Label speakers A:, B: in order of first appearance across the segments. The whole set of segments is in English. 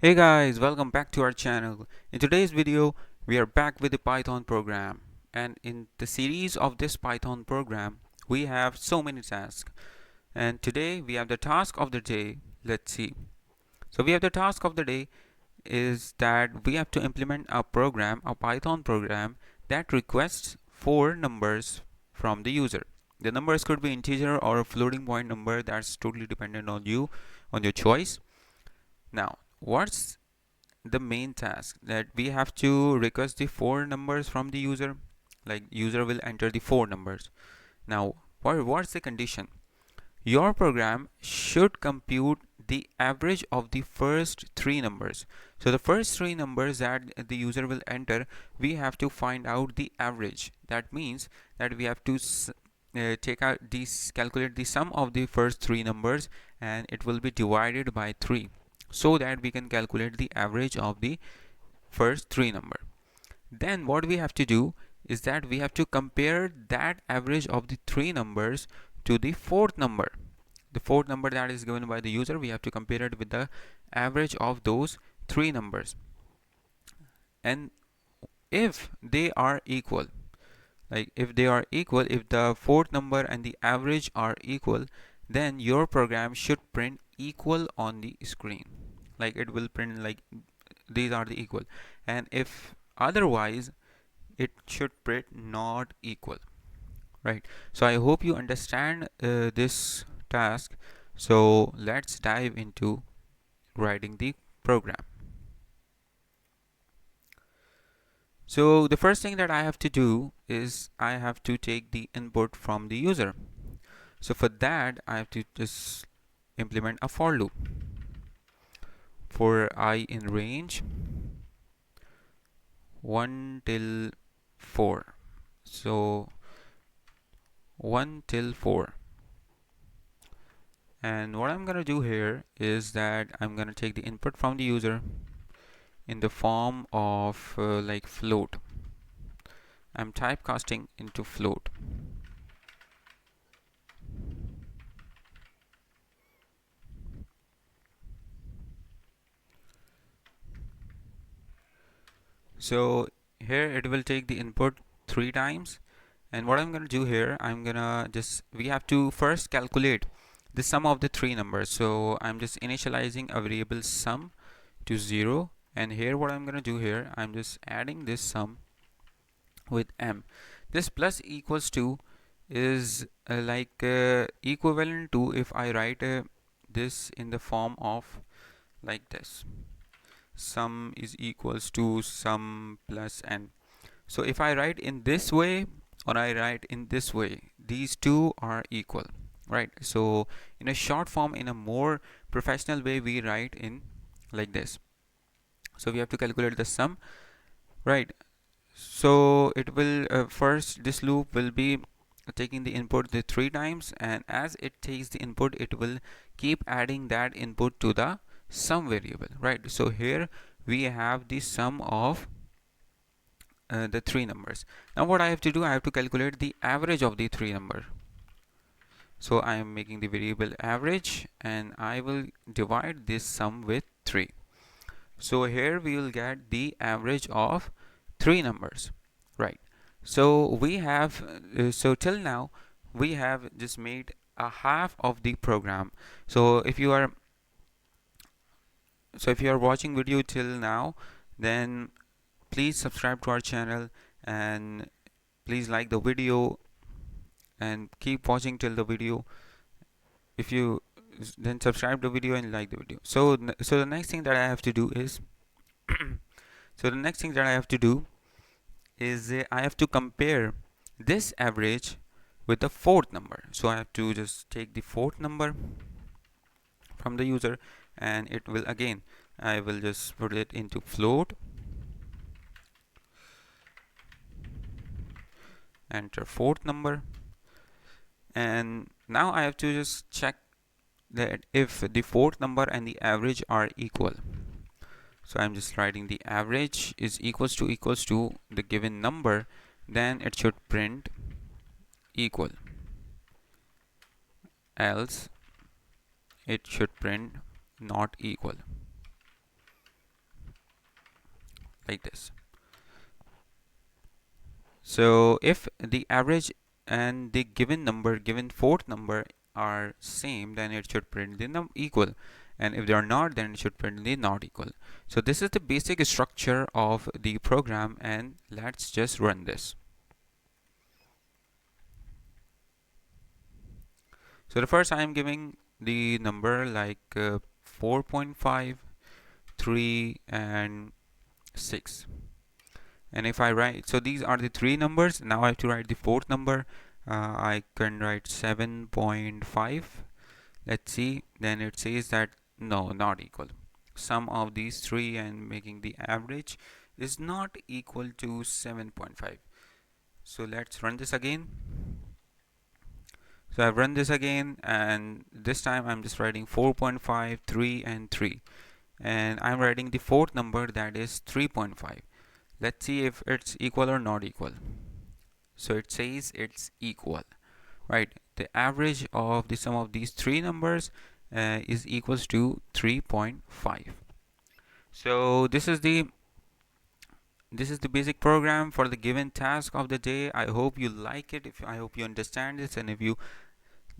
A: Hey guys, welcome back to our channel. In today's video, we are back with the Python program. And in the series of this Python program, we have so many tasks. And today we have the task of the day. Let's see. So we have the task of the day is that we have to implement a program, a Python program that requests four numbers from the user. The numbers could be integer or a floating point number. That's totally dependent on you, on your choice. Now, what's the main task? That we have to request the four numbers from the user. Like user will enter the four numbers. Now what's the condition? Your program should compute the average of the first three numbers. So the first three numbers that the user will enter, we have to find out the average. That means that we have to take out these, calculate the sum of the first three numbers, and it will be divided by 3 so that we can calculate the average of the first three number. Then what we have to do is that we have to compare that average of the three numbers to the fourth number. The fourth number that is given by the user, we have to compare it with the average of those three numbers. And if they are equal, like if they are equal, if the fourth number and the average are equal, then your program should print equal on the screen. Like it will print like these are the equal. And if otherwise, it should print not equal. Right. So I hope you understand this task. So let's dive into writing the program. So the first thing that I have to do is I have to take the input from the user. So for that, I have to just implement a for loop for I in range 1 till 4. So 1 till 4. And what I'm going to do here is that I'm going to take the input from the user in the form of like float. I'm typecasting into float. So here it will take the input 3 times, and what I'm going to do here, I'm gonna just, we have to first calculate the sum of the three numbers. So I'm just initializing a variable sum to 0, and here what I'm going to do here, I'm just adding this sum with m. This plus equals to is equivalent to if I write this in the form of like this: sum is equals to sum plus n. So if I write in this way or I write in this way, these two are equal, right? So in a short form, in a more professional way, we write in like this. So we have to calculate the sum, right? So it will first, this loop will be taking the input the 3 times, and as it takes the input, it will keep adding that input to the sum variable, right? So here we have the sum of the three numbers. Now what I have to do, I have to calculate the average of the three number. So I am making the variable average, and I will divide this sum with 3. So here we will get the average of three numbers, right? So we have so till now we have just made a half of the program. So if you are watching video till now, then please subscribe to our channel, and please like the video and keep watching till the video. If you then subscribe the video and like the video. So the next thing that I have to do is so the next thing that I have to do is I have to compare this average with the fourth number. So I have to just take the fourth number from the user, and it will again, I will just put it into float, enter fourth number, and now I have to just check that if the fourth number and the average are equal. So I'm just writing the average is equals to the given number, then it should print equal, else it should print not equal. like this. So if the average and the given fourth number are same, then it should print the equal, and if they are not, then it should print the not equal. So this is the basic structure of the program, and let's just run this. So the first I am giving the number like 4.5, 3 and 6. And if I write, so these are the three numbers. Now I have to write the fourth number. I can write 7.5. Let's see. Then it says that no, not equal. Sum of these three and making the average is not equal to 7.5. So let's run this again. So I've run this again, and this time I'm just writing 4.5, 3 and 3. And I'm writing the fourth number, that is 3.5. Let's see if it's equal or not equal. So it says it's equal, right? The average of the sum of these three numbers is equals to 3.5. So this is the basic program for the given task of the day. I hope you like it. I hope you understand this, and if you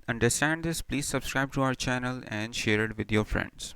A: understand this, please subscribe to our channel and share it with your friends.